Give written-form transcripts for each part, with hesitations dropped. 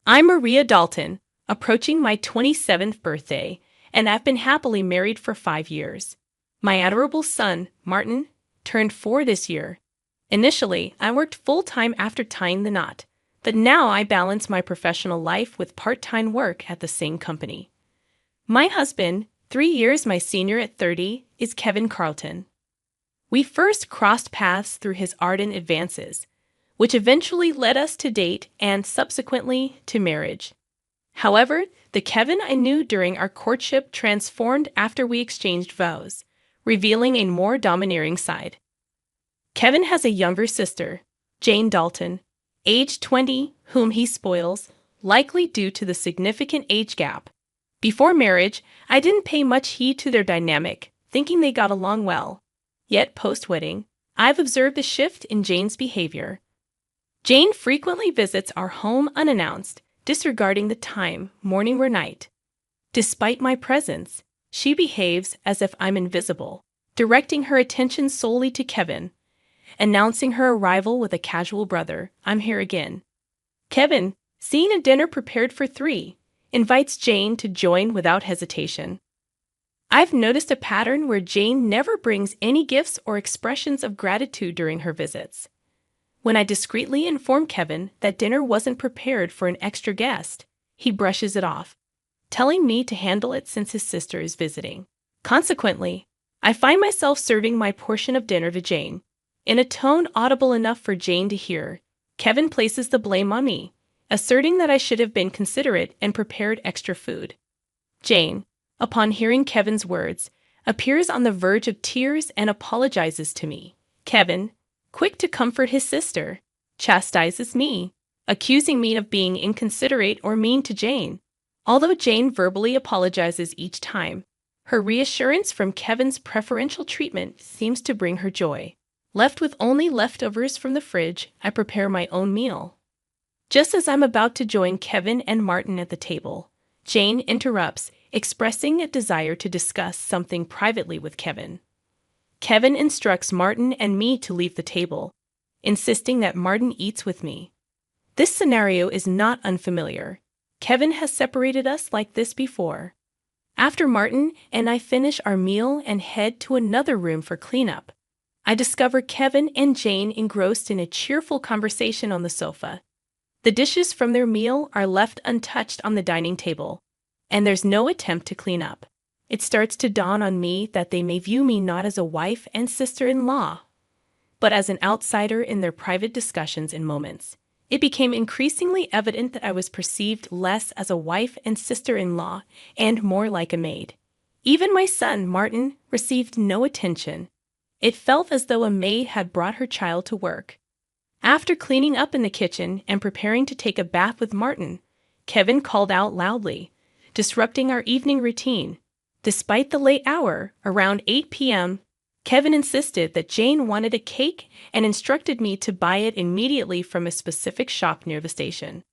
I'm Maria Dalton, approaching my 27th birthday, and I've been happily married for 5 years. My adorable son, Martin, turned 4 this year. Initially, I worked full-time after tying the knot, but now I balance my professional life with part-time work at the same company. My husband, 3 years my senior at 30, is Kevin Carlton. We first crossed paths through his ardent advances, which eventually led us to date and subsequently to marriage. However, the Kevin I knew during our courtship transformed after we exchanged vows, revealing a more domineering side. Kevin has a younger sister, Jane Dalton, age 20, whom he spoils, likely due to the significant age gap. Before marriage, I didn't pay much heed to their dynamic, thinking they got along well. Yet post-wedding, I've observed a shift in Jane's behavior. Jane frequently visits our home unannounced, disregarding the time, morning or night. Despite my presence, she behaves as if I'm invisible, directing her attention solely to Kevin, announcing her arrival with a casual brother, "I'm here again." Kevin, seeing a dinner prepared for 3, invites Jane to join without hesitation. I've noticed a pattern where Jane never brings any gifts or expressions of gratitude during her visits. When I discreetly inform Kevin that dinner wasn't prepared for an extra guest, he brushes it off, telling me to handle it since his sister is visiting. Consequently, I find myself serving my portion of dinner to Jane. In a tone audible enough for Jane to hear, Kevin places the blame on me, asserting that I should have been considerate and prepared extra food. Jane, upon hearing Kevin's words, appears on the verge of tears and apologizes to me. Kevin, quick to comfort his sister, chastises me, accusing me of being inconsiderate or mean to Jane. Although Jane verbally apologizes each time, her reassurance from Kevin's preferential treatment seems to bring her joy. Left with only leftovers from the fridge, I prepare my own meal. Just as I'm about to join Kevin and Martin at the table, Jane interrupts, expressing a desire to discuss something privately with Kevin. Kevin instructs Martin and me to leave the table, insisting that Martin eats with me. This scenario is not unfamiliar. Kevin has separated us like this before. After Martin and I finish our meal and head to another room for cleanup, I discover Kevin and Jane engrossed in a cheerful conversation on the sofa. The dishes from their meal are left untouched on the dining table, and there's no attempt to clean up. It starts to dawn on me that they may view me not as a wife and sister-in-law, but as an outsider in their private discussions and moments. It became increasingly evident that I was perceived less as a wife and sister-in-law and more like a maid. Even my son, Martin, received no attention. It felt as though a maid had brought her child to work. After cleaning up in the kitchen and preparing to take a bath with Martin, Kevin called out loudly, disrupting our evening routine. Despite the late hour, around 8 p.m., Kevin insisted that Jane wanted a cake and instructed me to buy it immediately from a specific shop near the station.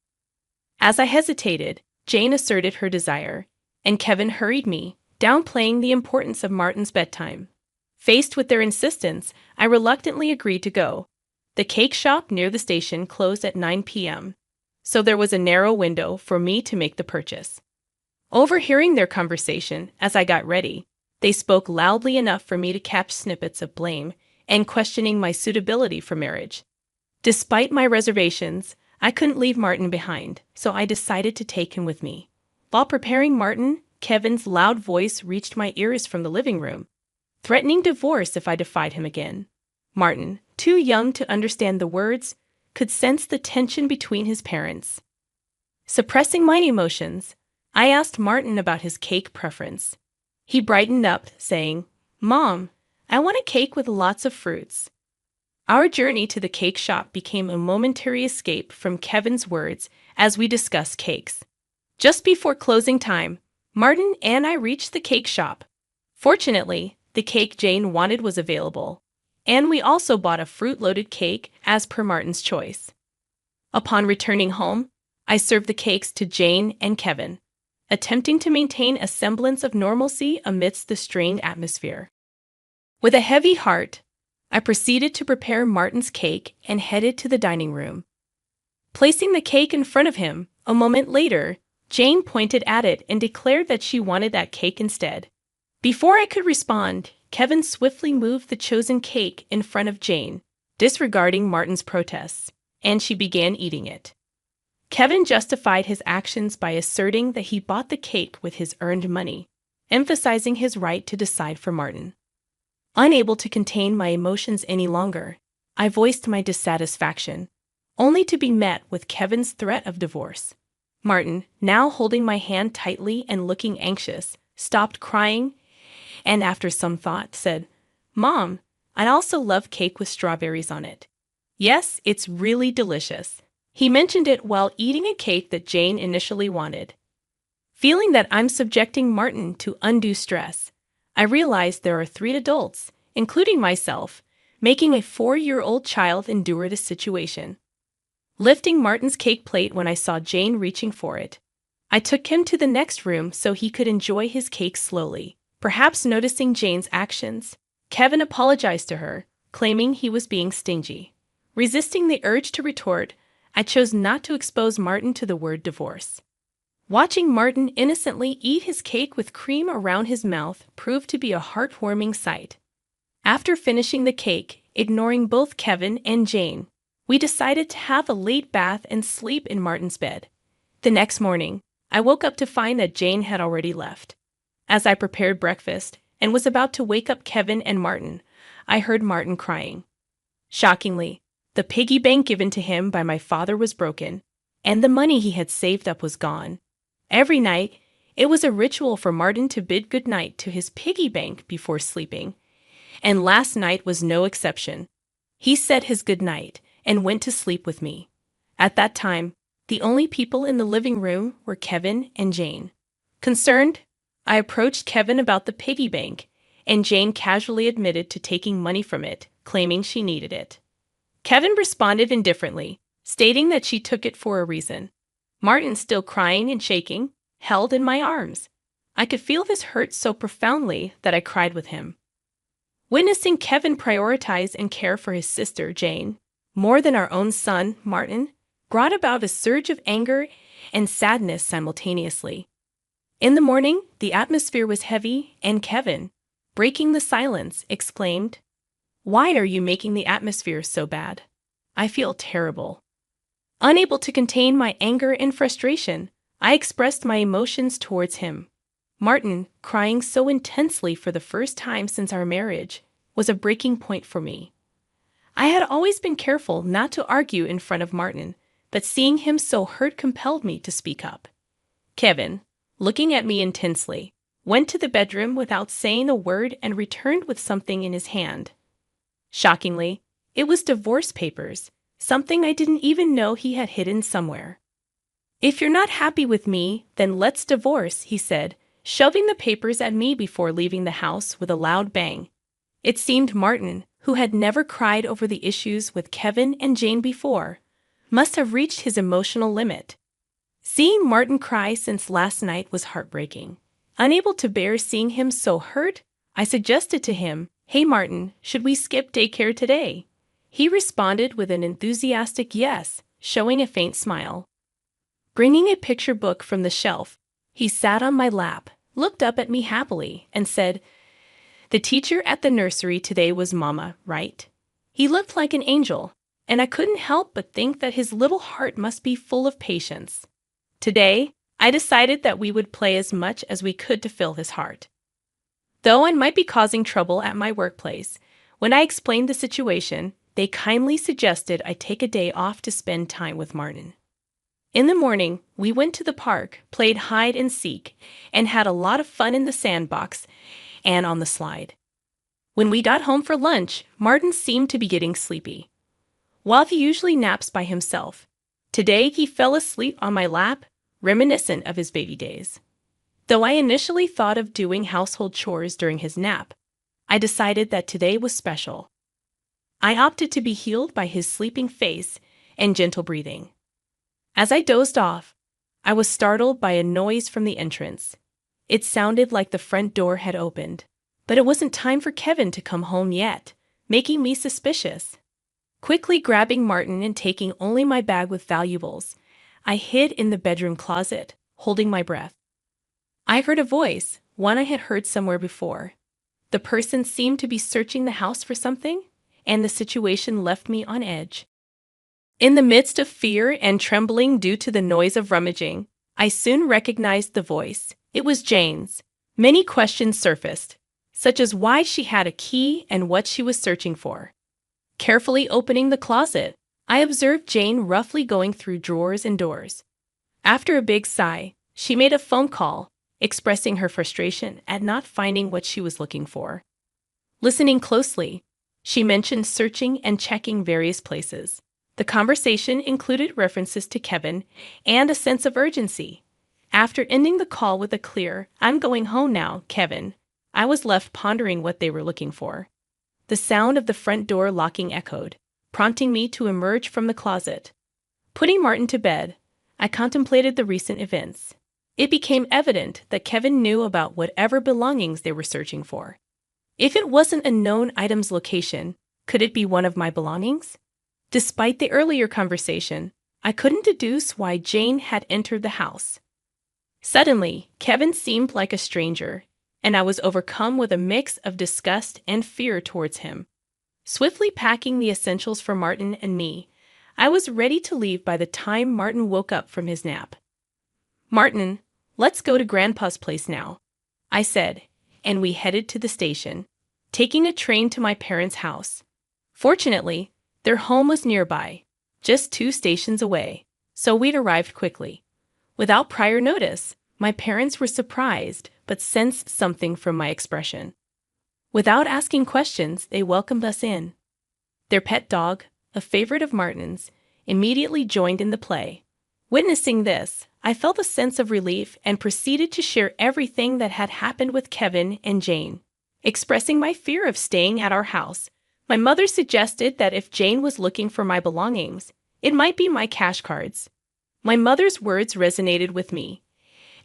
As I hesitated, Jane asserted her desire, and Kevin hurried me, downplaying the importance of Martin's bedtime. Faced with their insistence, I reluctantly agreed to go. The cake shop near the station closed at 9 p.m., so there was a narrow window for me to make the purchase. Overhearing their conversation as I got ready, they spoke loudly enough for me to catch snippets of blame and questioning my suitability for marriage. Despite my reservations, I couldn't leave Martin behind, so I decided to take him with me. While preparing Martin, Kevin's loud voice reached my ears from the living room, threatening divorce if I defied him again. Martin, too young to understand the words, could sense the tension between his parents. Suppressing my emotions, I asked Martin about his cake preference. He brightened up, saying, "Mom, I want a cake with lots of fruits." Our journey to the cake shop became a momentary escape from Kevin's words as we discussed cakes. Just before closing time, Martin and I reached the cake shop. Fortunately, the cake Jane wanted was available, and we also bought a fruit-loaded cake as per Martin's choice. Upon returning home, I served the cakes to Jane and Kevin, attempting to maintain a semblance of normalcy amidst the strained atmosphere. With a heavy heart, I proceeded to prepare Martin's cake and headed to the dining room. Placing the cake in front of him, A moment later, Jane pointed at it and declared that she wanted that cake instead. Before I could respond, Kevin swiftly moved the chosen cake in front of Jane, disregarding Martin's protests, and she began eating it. Kevin justified his actions by asserting that he bought the cake with his earned money, emphasizing his right to decide for Martin. Unable to contain my emotions any longer, I voiced my dissatisfaction, only to be met with Kevin's threat of divorce. Martin, now holding my hand tightly and looking anxious, stopped crying and after some thought said, "Mom, I also love cake with strawberries on it. Yes, it's really delicious." He mentioned it while eating a cake that Jane initially wanted. Feeling that I'm subjecting Martin to undue stress, I realized there are 3 adults, including myself, making a 4-year-old child endure this situation. Lifting Martin's cake plate when I saw Jane reaching for it, I took him to the next room so he could enjoy his cake slowly. Perhaps noticing Jane's actions, Kevin apologized to her, claiming he was being stingy. Resisting the urge to retort, I chose not to expose Martin to the word divorce. Watching Martin innocently eat his cake with cream around his mouth proved to be a heartwarming sight. After finishing the cake, ignoring both Kevin and Jane, we decided to have a late bath and sleep in Martin's bed. The next morning, I woke up to find that Jane had already left. As I prepared breakfast and was about to wake up Kevin and Martin, I heard Martin crying. Shockingly, the piggy bank given to him by my father was broken, and the money he had saved up was gone. Every night, it was a ritual for Martin to bid goodnight to his piggy bank before sleeping, and last night was no exception. He said his goodnight and went to sleep with me. At that time, the only people in the living room were Kevin and Jane. Concerned, I approached Kevin about the piggy bank, and Jane casually admitted to taking money from it, claiming she needed it. Kevin responded indifferently, stating that she took it for a reason. Martin, still crying and shaking, held in my arms. I could feel this hurt so profoundly that I cried with him. Witnessing Kevin prioritize and care for his sister, Jane, more than our own son, Martin, brought about a surge of anger and sadness simultaneously. In the morning, the atmosphere was heavy, and Kevin, breaking the silence, exclaimed, "Why are you making the atmosphere so bad? I feel terrible." Unable to contain my anger and frustration, I expressed my emotions towards him. Martin, crying so intensely for the first time since our marriage, was a breaking point for me. I had always been careful not to argue in front of Martin, but seeing him so hurt compelled me to speak up. Kevin, looking at me intensely, went to the bedroom without saying a word and returned with something in his hand. Shockingly, it was divorce papers, something I didn't even know he had hidden somewhere. "If you're not happy with me, then let's divorce," he said, shoving the papers at me before leaving the house with a loud bang. It seemed Martin, who had never cried over the issues with Kevin and Jane before, must have reached his emotional limit. Seeing Martin cry since last night was heartbreaking. Unable to bear seeing him so hurt, I suggested to him, "Hey Martin, should we skip daycare today?" He responded with an enthusiastic yes, showing a faint smile. Bringing a picture book from the shelf, he sat on my lap, looked up at me happily, and said, "The teacher at the nursery today was Mama, right?" He looked like an angel, and I couldn't help but think that his little heart must be full of patience. Today, I decided that we would play as much as we could to fill his heart. Though I might be causing trouble at my workplace, when I explained the situation, they kindly suggested I take a day off to spend time with Martin. In the morning, we went to the park, played hide and seek, and had a lot of fun in the sandbox and on the slide. When we got home for lunch, Martin seemed to be getting sleepy. While he usually naps by himself, today he fell asleep on my lap, reminiscent of his baby days. Though I initially thought of doing household chores during his nap, I decided that today was special. I opted to be healed by his sleeping face and gentle breathing. As I dozed off, I was startled by a noise from the entrance. It sounded like the front door had opened, but it wasn't time for Kevin to come home yet, making me suspicious. Quickly grabbing Martin and taking only my bag with valuables, I hid in the bedroom closet, holding my breath. I heard a voice, one I had heard somewhere before. The person seemed to be searching the house for something, and the situation left me on edge. In the midst of fear and trembling due to the noise of rummaging, I soon recognized the voice. It was Jane's. Many questions surfaced, such as why she had a key and what she was searching for. Carefully opening the closet, I observed Jane roughly going through drawers and doors. After a big sigh, she made a phone call, expressing her frustration at not finding what she was looking for. Listening closely, she mentioned searching and checking various places. The conversation included references to Kevin and a sense of urgency. After ending the call with a clear, "I'm going home now, Kevin," I was left pondering what they were looking for. The sound of the front door locking echoed, prompting me to emerge from the closet. Putting Martin to bed, I contemplated the recent events. It became evident that Kevin knew about whatever belongings they were searching for. If it wasn't a known item's location, could it be one of my belongings? Despite the earlier conversation, I couldn't deduce why Jane had entered the house. Suddenly, Kevin seemed like a stranger, and I was overcome with a mix of disgust and fear towards him. Swiftly packing the essentials for Martin and me, I was ready to leave by the time Martin woke up from his nap. "Martin, let's go to Grandpa's place now," I said, and we headed to the station, taking a train to my parents' house. Fortunately, their home was nearby, just 2 stations away, so we'd arrived quickly. Without prior notice, my parents were surprised but sensed something from my expression. Without asking questions, they welcomed us in. Their pet dog, a favorite of Martin's, immediately joined in the play. Witnessing this, I felt a sense of relief and proceeded to share everything that had happened with Kevin and Jane. Expressing my fear of staying at our house, my mother suggested that if Jane was looking for my belongings, it might be my cash cards. My mother's words resonated with me,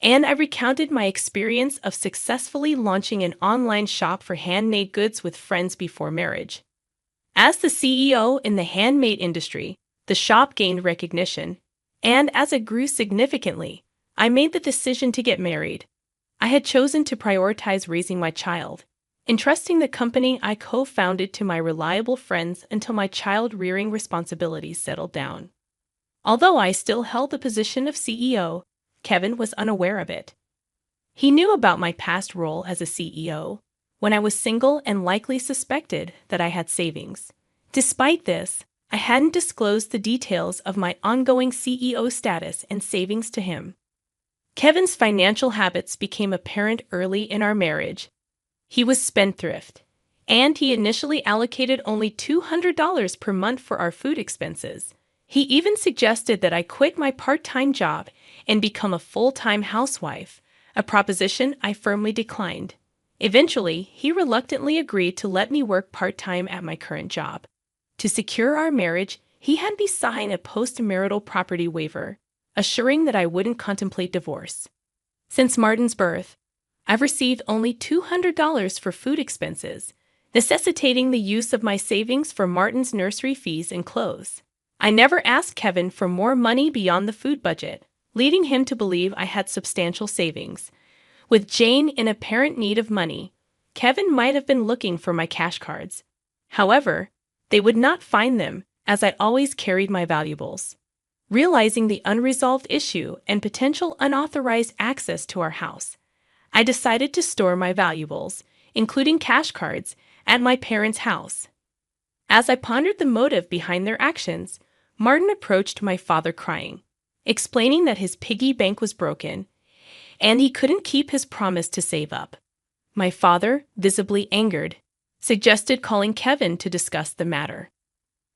and I recounted my experience of successfully launching an online shop for handmade goods with friends before marriage. As the CEO in the handmade industry, the shop gained recognition, and as it grew significantly, I made the decision to get married. I had chosen to prioritize raising my child, entrusting the company I co-founded to my reliable friends until my child-rearing responsibilities settled down. Although I still held the position of CEO, Kevin was unaware of it. He knew about my past role as a CEO, when I was single and likely suspected that I had savings. Despite this, I hadn't disclosed the details of my ongoing CEO status and savings to him. Kevin's financial habits became apparent early in our marriage. He was spendthrift, and he initially allocated only $200 per month for our food expenses. He even suggested that I quit my part-time job and become a full-time housewife, a proposition I firmly declined. Eventually, he reluctantly agreed to let me work part-time at my current job. To secure our marriage, he had me sign a post-marital property waiver, assuring that I wouldn't contemplate divorce. Since Martin's birth, I've received only $200 for food expenses, necessitating the use of my savings for Martin's nursery fees and clothes. I never asked Kevin for more money beyond the food budget, leading him to believe I had substantial savings. With Jane in apparent need of money, Kevin might have been looking for my cash cards. However, they would not find them, as I always carried my valuables. Realizing the unresolved issue and potential unauthorized access to our house, I decided to store my valuables, including cash cards, at my parents' house. As I pondered the motive behind their actions, Martin approached my father crying, explaining that his piggy bank was broken, and he couldn't keep his promise to save up. My father, visibly angered, suggested calling Kevin to discuss the matter.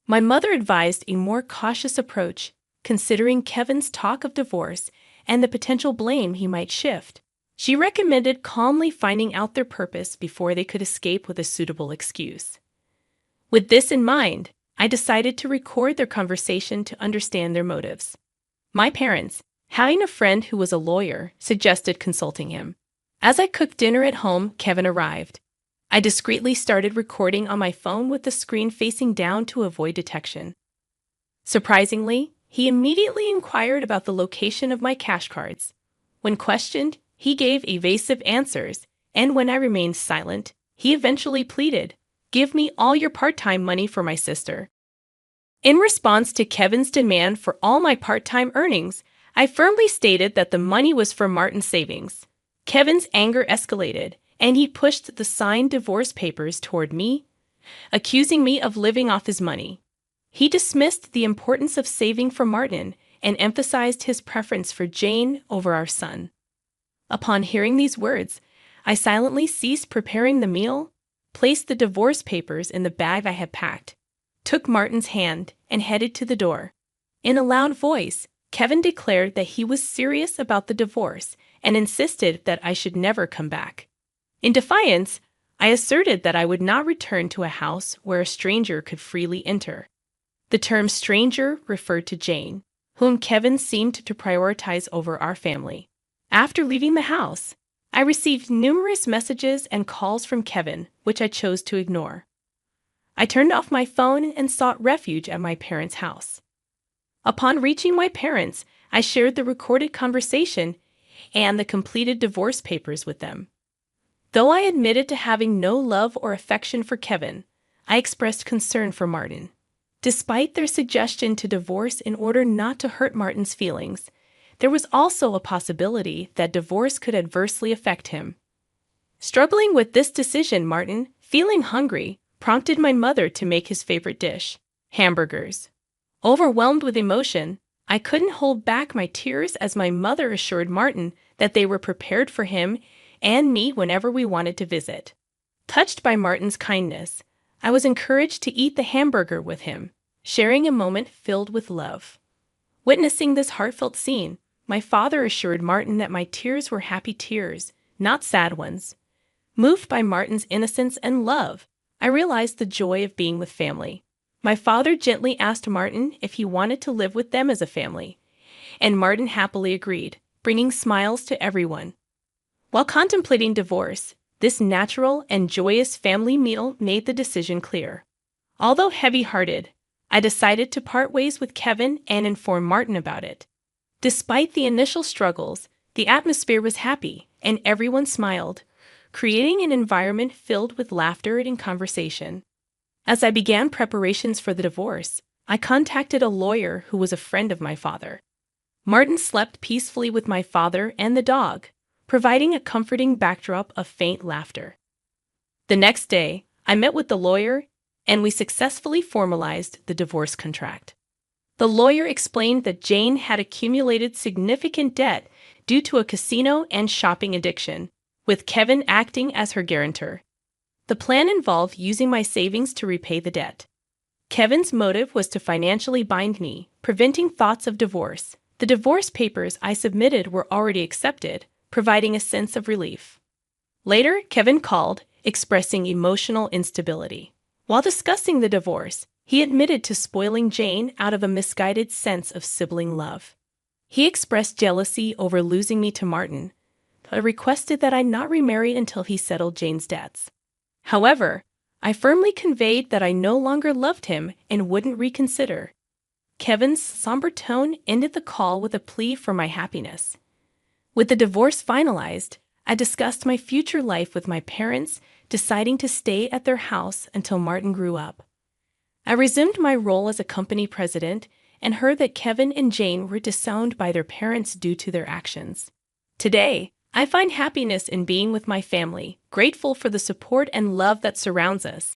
My mother advised a more cautious approach, considering Kevin's talk of divorce and the potential blame he might shift. She recommended calmly finding out their purpose before they could escape with a suitable excuse. With this in mind, I decided to record their conversation to understand their motives. My parents, having a friend who was a lawyer, suggested consulting him. As I cooked dinner at home, Kevin arrived. I discreetly started recording on my phone with the screen facing down to avoid detection. Surprisingly, He immediately inquired about the location of my cash cards. When questioned, he gave evasive answers, and when I remained silent, he eventually pleaded, "Give me all your part-time money for my sister." In response to Kevin's demand for all my part-time earnings, I firmly stated that the money was for Martin's savings. Kevin's anger escalated, and he pushed the signed divorce papers toward me, accusing me of living off his money. He dismissed the importance of saving for Martin and emphasized his preference for Jane over our son. Upon hearing these words, I silently ceased preparing the meal, placed the divorce papers in the bag I had packed, took Martin's hand, and headed to the door. In a loud voice, Kevin declared that he was serious about the divorce and insisted that I should never come back. In defiance, I asserted that I would not return to a house where a stranger could freely enter. The term stranger referred to Jane, whom Kevin seemed to prioritize over our family. After leaving the house, I received numerous messages and calls from Kevin, which I chose to ignore. I turned off my phone and sought refuge at my parents' house. Upon reaching my parents, I shared the recorded conversation and the completed divorce papers with them. Though I admitted to having no love or affection for Kevin, I expressed concern for Martin. Despite their suggestion to divorce in order not to hurt Martin's feelings, there was also a possibility that divorce could adversely affect him. Struggling with this decision, Martin, feeling hungry, prompted my mother to make his favorite dish, hamburgers. Overwhelmed with emotion, I couldn't hold back my tears as my mother assured Martin that they were prepared for him and me whenever we wanted to visit. Touched by Martin's kindness, I was encouraged to eat the hamburger with him, sharing a moment filled with love. Witnessing this heartfelt scene, my father assured Martin that my tears were happy tears, not sad ones. Moved by Martin's innocence and love, I realized the joy of being with family. My father gently asked Martin if he wanted to live with them as a family, and Martin happily agreed, bringing smiles to everyone. While contemplating divorce, this natural and joyous family meal made the decision clear. Although heavy-hearted, I decided to part ways with Kevin and inform Martin about it. Despite the initial struggles, the atmosphere was happy and everyone smiled, creating an environment filled with laughter and conversation. As I began preparations for the divorce, I contacted a lawyer who was a friend of my father. Martin slept peacefully with my father and the dog, providing a comforting backdrop of faint laughter. The next day, I met with the lawyer, and we successfully formalized the divorce contract. The lawyer explained that Jane had accumulated significant debt due to a casino and shopping addiction, with Kevin acting as her guarantor. The plan involved using my savings to repay the debt. Kevin's motive was to financially bind me, preventing thoughts of divorce. The divorce papers I submitted were already accepted, providing a sense of relief. Later, Kevin called, expressing emotional instability. While discussing the divorce, he admitted to spoiling Jane out of a misguided sense of sibling love. He expressed jealousy over losing me to Martin, but requested that I not remarry until he settled Jane's debts. However, I firmly conveyed that I no longer loved him and wouldn't reconsider. Kevin's somber tone ended the call with a plea for my happiness. With the divorce finalized, I discussed my future life with my parents, deciding to stay at their house until Martin grew up. I resumed my role as a company president and heard that Kevin and Jane were disowned by their parents due to their actions. Today, I find happiness in being with my family, grateful for the support and love that surrounds us,